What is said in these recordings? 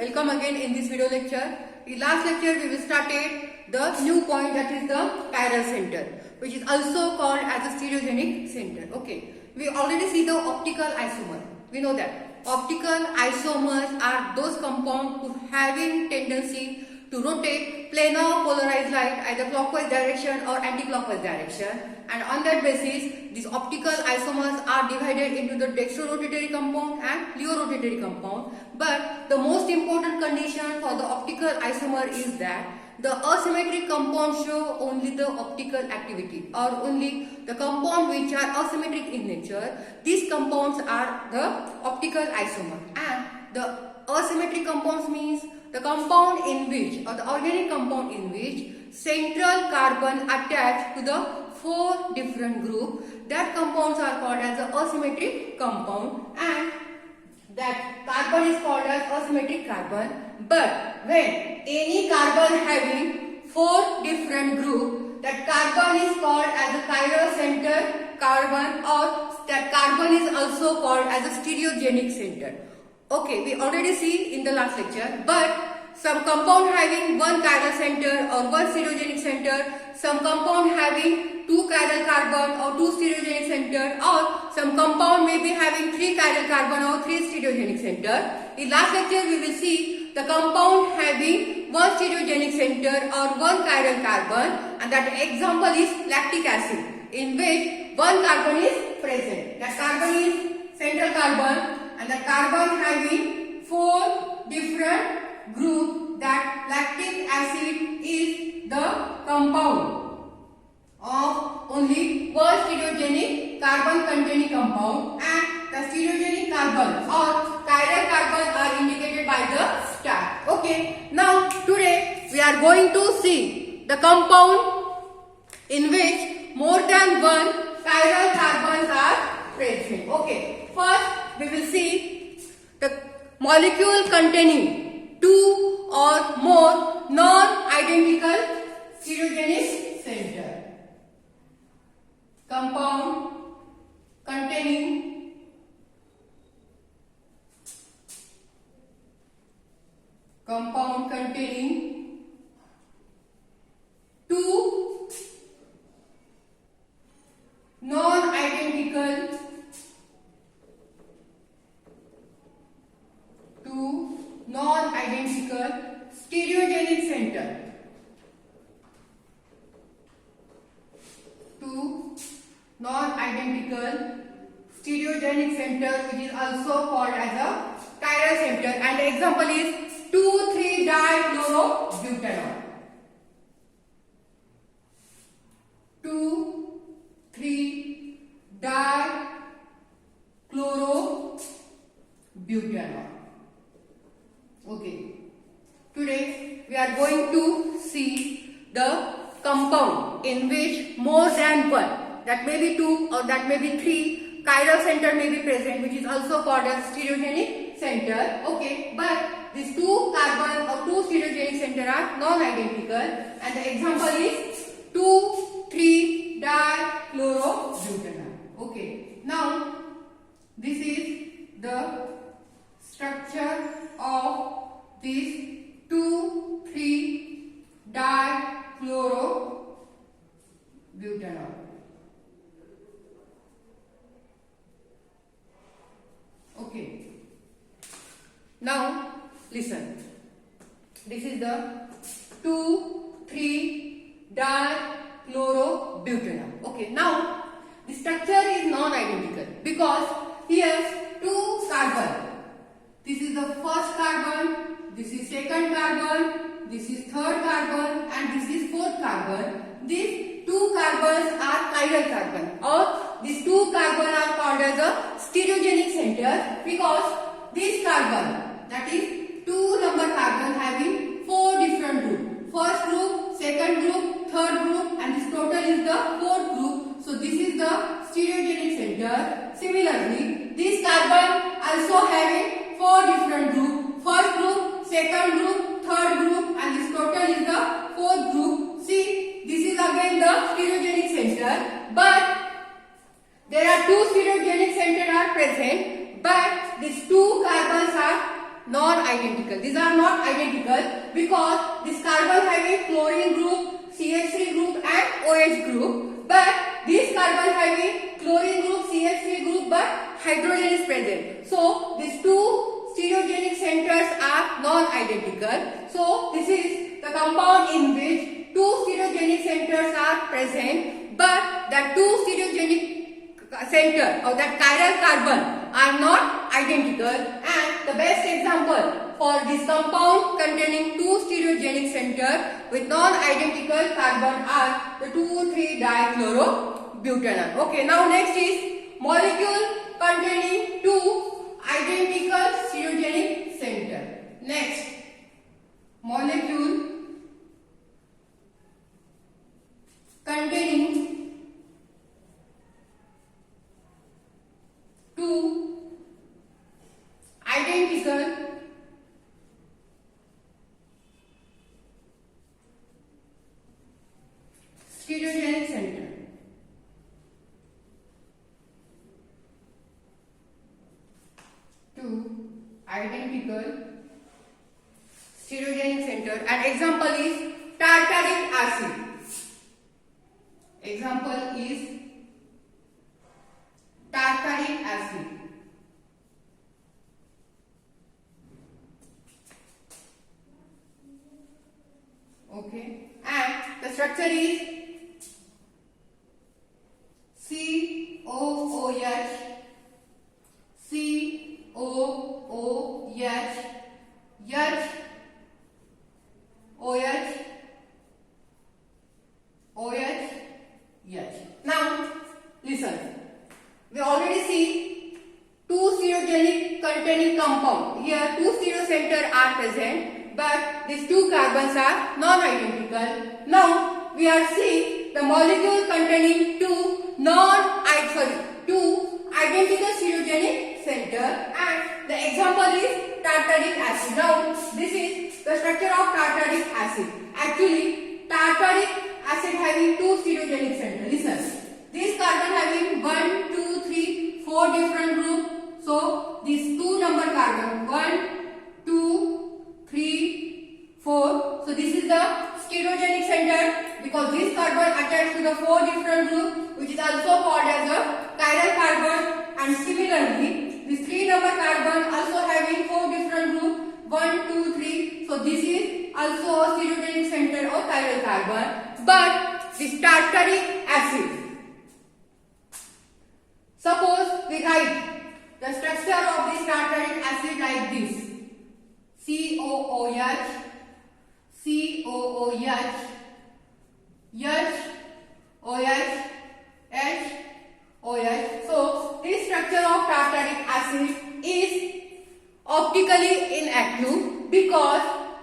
welcome again in this video lecture. In last lecture we started the new point, that is the chiral center, which is also called as a stereogenic center. Okay, we already see the optical isomer. We know that optical isomers are those compounds who having tendency to rotate planar polarized light either clockwise direction or anti-clockwise direction, and on that basis these optical isomers are divided into the dextrorotatory compound and fluorotatory compound. But the most important condition for the optical isomer is that the asymmetric compounds show only the optical activity, or only the compound which are asymmetric in nature. These compounds are the optical isomer, and the asymmetric compounds means the compound in which, or the organic compound in which central carbon attached to the four different groups, that compounds are called as the asymmetric compound, and that carbon is called as asymmetric carbon. But when any carbon having four different groups, that carbon is called as a chiral center carbon, or that carbon is also called as a stereogenic center. Okay, we already see in the last lecture, but some compound having one chiral center or one stereogenic center, some compound having two chiral carbon or two stereogenic center, or some compound may be having three chiral carbon or three stereogenic center. In last lecture we will see the compound having one stereogenic center or one chiral carbon, and that example is lactic acid, in which one carbon is present. That carbon is central carbon, and the carbon having four different group. That lactic acid is the compound of only one stereogenic carbon containing compound, and the stereogenic carbon or chiral carbon are indicated by the star. Okay, now today we are going to see the compound in which more than one chiral carbons are present. Okay, first we will see the molecule containing two or more non-identical stereogenic center. Compound containing two non-identical stereogenic center. Two non-identical stereogenic center, which is also called as a chiral center, and the example is 2,3-dichlorobutanol. 2,3-dichlorobutanol. Okay. Today we are going to see the compound in which more than one, that may be two or that may be three, chiral center may be present, which is also called as stereogenic center. Okay, but these two carbon or two stereogenic center are non-identical, and the example is 2,3-dichlorobutanol. Okay, now this is the structure of this 2,3-dichlorobutanol. Okay. Now listen. This is the 2,3-dichlorobutanol. Okay. Now the structure is non-identical because here two carbon. This is the first carbon, this is second carbon, this is third carbon, and this is fourth carbon. These two carbons are chiral carbon, or these two carbon are called as a stereogenic center because this carbon, that is two number carbon, having four different groups. First group, second group, third group, and this total is the fourth group. So this is the stereogenic center. Similarly, this carbon also having four different groups. First group, second group, third group, and this total is the fourth group. See, this is again the stereogenic center, but there are two stereogenic centers are present, but these two carbons are non-identical. These are not identical because this carbon having chlorine group, CH3 group and OH group, but this carbon having chlorine group, CH3 group, but hydrogen is present. So these two stereogenic centers are non-identical. So this is the compound in which two stereogenic centers are present, but the two stereogenic center or that chiral carbon are not identical, and the best example for this compound containing two stereogenic center with non-identical carbon are the 2,3-dichlorobutanol. Okay, now next is molecule containing two identical stereogenic center. Next, molecule containing two identical stereogenic center. Two identical stereogenic center. An example is tartaric acid. Example is tartaric acid. Okay, and the structure is COOH, COOH, H, OH, OH, H. Now, listen. We already see two stereogenic containing compound. Here, two stereo are present, but these two carbons are non-identical. Now, we are seeing the molecule containing two identical stereogenic center, and the example is tartaric acid. Now, this is the structure of tartaric acid. Actually, tartaric acid having two stereogenic center. Listen, this carbon having 1, 2, 3, 4 different groups. So, these two number carbon 1, 2, 3, 4. So, this is the stereogenic center because this carbon attached to the 4 different groups, which is also called as a chiral carbon. And similarly, this 3 number carbon also having 4 different groups 1, 2, 3. So, this is also a stereogenic center or chiral carbon. But this tartaric acid, suppose we write the structure of this tartaric acid like this: COOH, COOH, H, OH, H, OH. So, this structure of tartaric acid is optically inactive because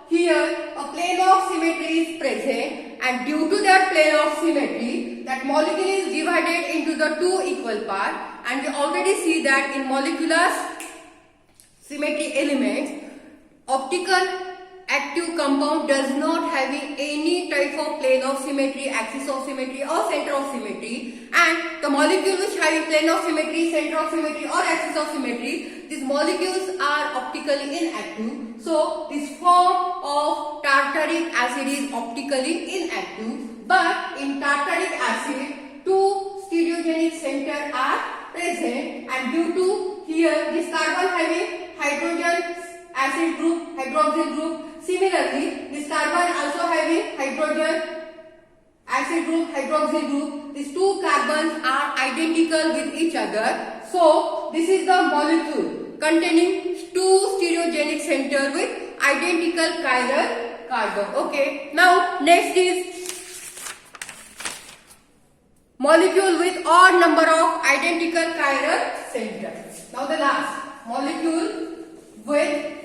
here a plane of symmetry is present, and due to that plane of symmetry, that molecule is divided into the two equal parts, and we already see that in molecular symmetry elements, optical active compound does not having any type of plane of symmetry, axis of symmetry or center of symmetry, and the molecule which having plane of symmetry, center of symmetry or axis of symmetry, these molecules are optically inactive. So, this form of tartaric acid is optically inactive, but in tartaric acid, two stereogenic centers are present, and due to here this carbon having hydrogen acid group, hydroxyl group. Similarly, this carbon also having hydrogen acid group, hydroxyl group. These two carbons are identical with each other. So, this is the molecule containing two stereogenic center with identical chiral carbon. Okay. Now, next is molecule with odd number of identical chiral centers. Now, the last molecule with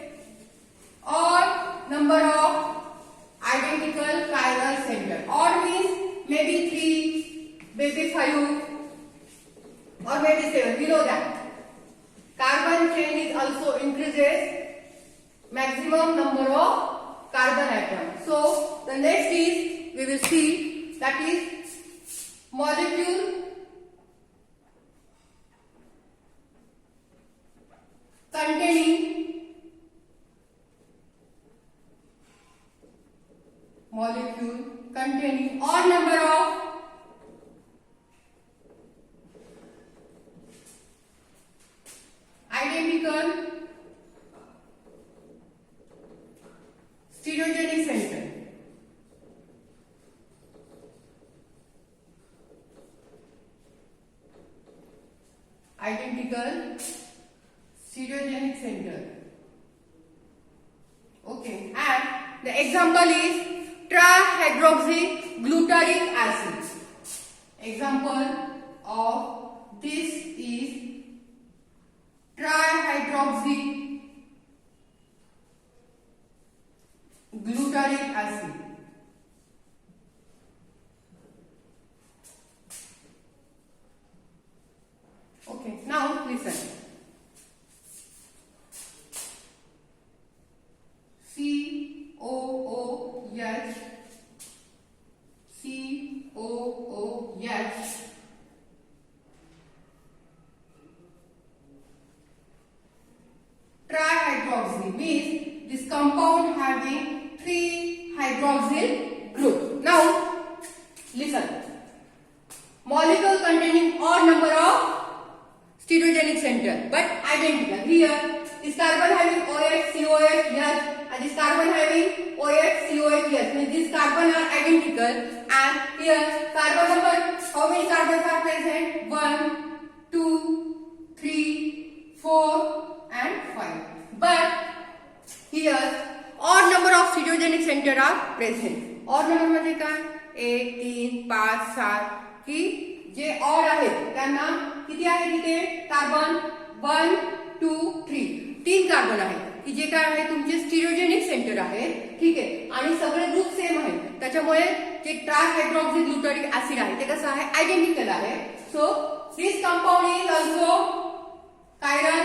odd number of identical chiral center. Odd means maybe 3, maybe 5 or maybe 7. We know that. Carbon chain is also increases maximum number of carbon atoms. So, the next is we will see that is molecule containing molecule containing odd number of identical stereogenic center. Identical stereogenic center. Okay, and the example is trihydroxyglutaric acid. Example of this is trihydroxyglutaric acid. Okay, now listen. COOH, trihydroxy means this compound having 3 hydroxyl group. Now listen. Molecule containing odd number of stereogenic center but identical. Here this carbon having OH, COH, H, and this carbon having OH, COH, H. Means these carbon are identical, and here carbon number, how many carbons are present? 1, 2, 3, 4 and 5. But here odd number of stereogenic center are present. Odd number म्हणजे काय? 1, 3, 5, 7 की जे odd आहेत त्यांना किती आहे तिथे carbon 1, 2, 3 3 carbon आहेत की जे काय आहे तुमचे स्टिरियोजेनिक सेंटर आहे. ठीक आहे, आणि सगळे ग्रुप सेम आहेत. त्याच्यामुळे जे ट्रायहायड्रॉक्सीग्लुटारिक ऍसिड आहे ते कसं आहे? आयडेंटिकल आहे. So this compound is also chiral,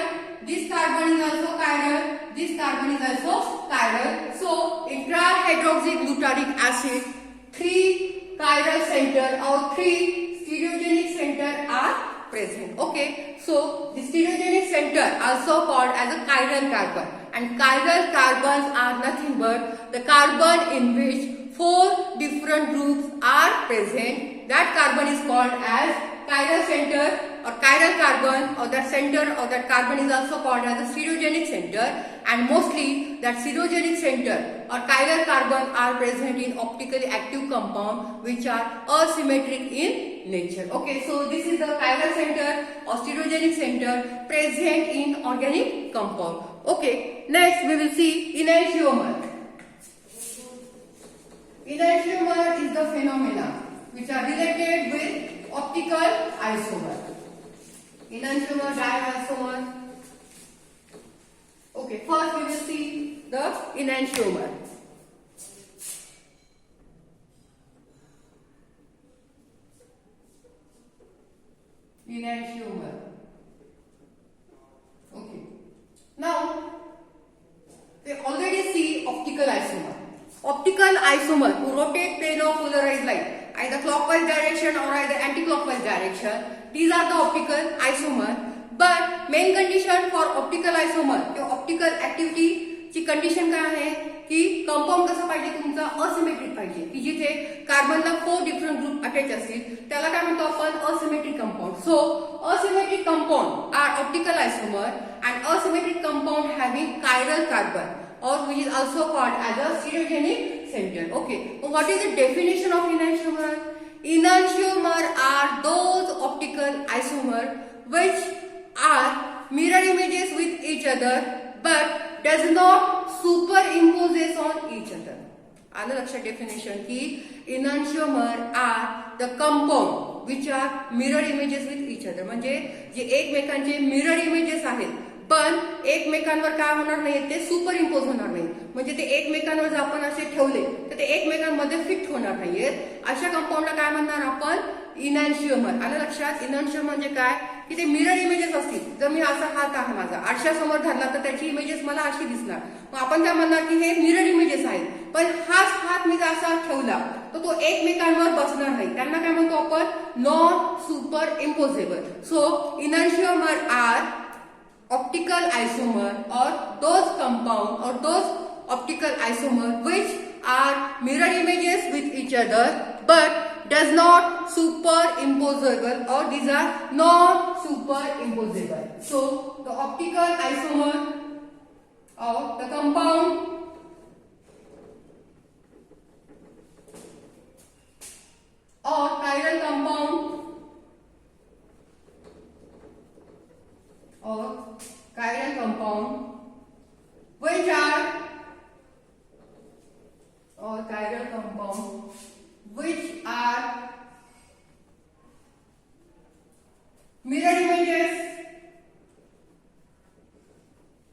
this carbon is also chiral, this carbon is also chiral. So in trihydroxyglutaric acid 3 chiral center or 3 stereogenic center are present. Okay, so the stereogenic center also called as a chiral carbon, and chiral carbons are nothing but the carbon in which 4 different groups are present. That carbon is called as chiral center or chiral carbon, or that center or that carbon is also called as a stereogenic center, and mostly that stereogenic center or chiral carbon are present in optically active compound which are asymmetric in nature. Okay, so this is the chiral center or stereogenic center present in organic compound. Okay, next we will see enantiomer. Enantiomer is the phenomena which are related with optical isomer. Enantiomer, diisomer. Okay, first we will see the enantiomer. Enantiomer. Okay. Now we already see optical isomer. Optical isomer who rotate plane of polarized light either clockwise direction or either anti-clockwise direction. These are the optical isomer. But main condition for optical isomer, optical activity ची condition काय आहे की compound कसं पाहिजे तुमचा asymmetric पाहिजे, की जिथे कार्बनला 4 डिफरंट ग्रुप अटॅच असतील त्याला काय म्हणतो आपण? Asymmetric compound. So asymmetric compound are optical isomer and asymmetric compound having chiral carbon or which is also called as a stereogenic center. Okay, so what is the definition of enantiomer? Enantiomer are those optical isomer which are mirror images with each other but does not superimposes on each other. आलं लक्षात definition की enantiomer are the compound which are mirror images with each other. म्हणजे जे एकमेकांचे mirror images आहेत पण एकमेकांवर काय होणार नाही, ते सुपर इम्पोज होणार नाही. म्हणजे ते एकमेकांवर जर आपण असे ठेवले तर ते एकमेकांमध्ये फिट होणार नाहीयेत. अशा कंपाऊंडला काय म्हणणार आपण? इनॅन्शिओमर. आलं लक्षात? इनॅन्शिओमर म्हणजे काय की ते मिरर इमेजेस असतील. जर मी असा हात आहे माझा आरशासमोर धरला तर त्याची इमेजेस मला अशी दिसणार. मग आपण काय म्हणणार की हे मिरर इमेजेस आहेत. पण हाच हात मी जर असा ठेवला तर तो एकमेकांवर बसणार नाही. त्यांना काय म्हणतो आपण? Non superimposable. So enantiomer are optical isomer or those compound or those optical isomer which are mirror images with each other but does not superimposable, or these are non superimposable. So the optical isomer or the compound or chiral compound or chiral compound which are or chiral compound which are mirror images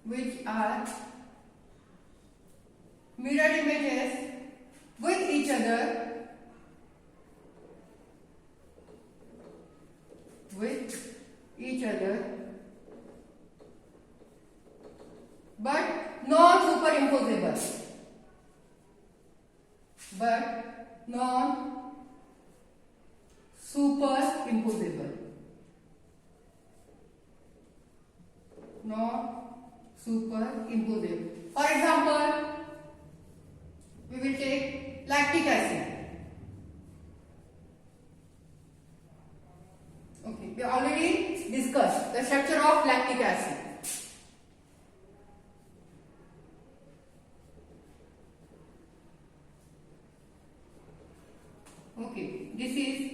with each other but non superimposable For example, we will take lactic acid. Okay, we already discussed the structure of lactic acid. Okay, this is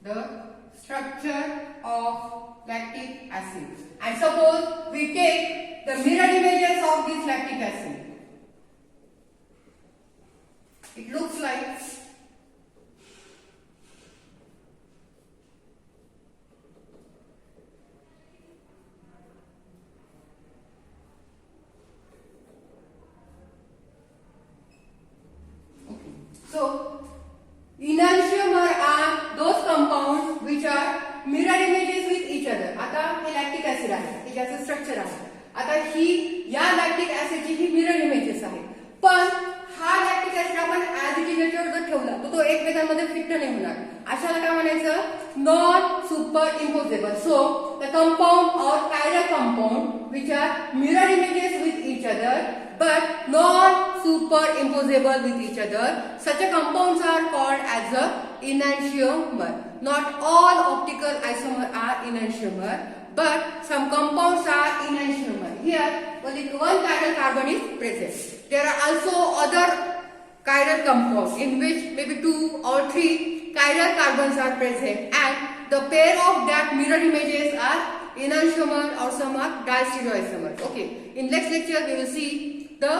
the structure of lactic acid. And suppose we take the mirror images of this lactic acid. It looks like enantiomer are those compounds which are mirror images with each other. आता हे lactic acid आहे, हे ज्याचं structure आहे. आता ही या lactic ऍसिडची ही mirror images आहे. पण हा lactic acid आपण ऍज इट इज याच्यावर जर ठेवला तर तो एकमेकांमध्ये फिट नाही होणार. अशाला काय म्हणायचं? Non superimposable. So the compound are chiral compound which are mirror images with each other but not superimposable with each other, such a compounds are called as a enantiomer. Not all optical isomer are enantiomer, but some compounds are enantiomer. Here only one chiral carbon is present. There are also other chiral compounds in which maybe 2 or 3 chiral carbons are present, and the pair of that mirror images are enantiomer or some are diastereoisomer. Okay, in next lecture we will see the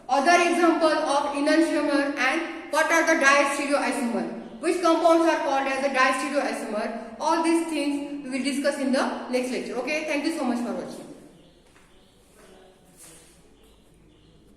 other example of enantiomer and what are the diastereoisomer, which compounds are called as the diastereoisomer. All these things we will discuss in the next lecture. Okay, thank you so much for watching.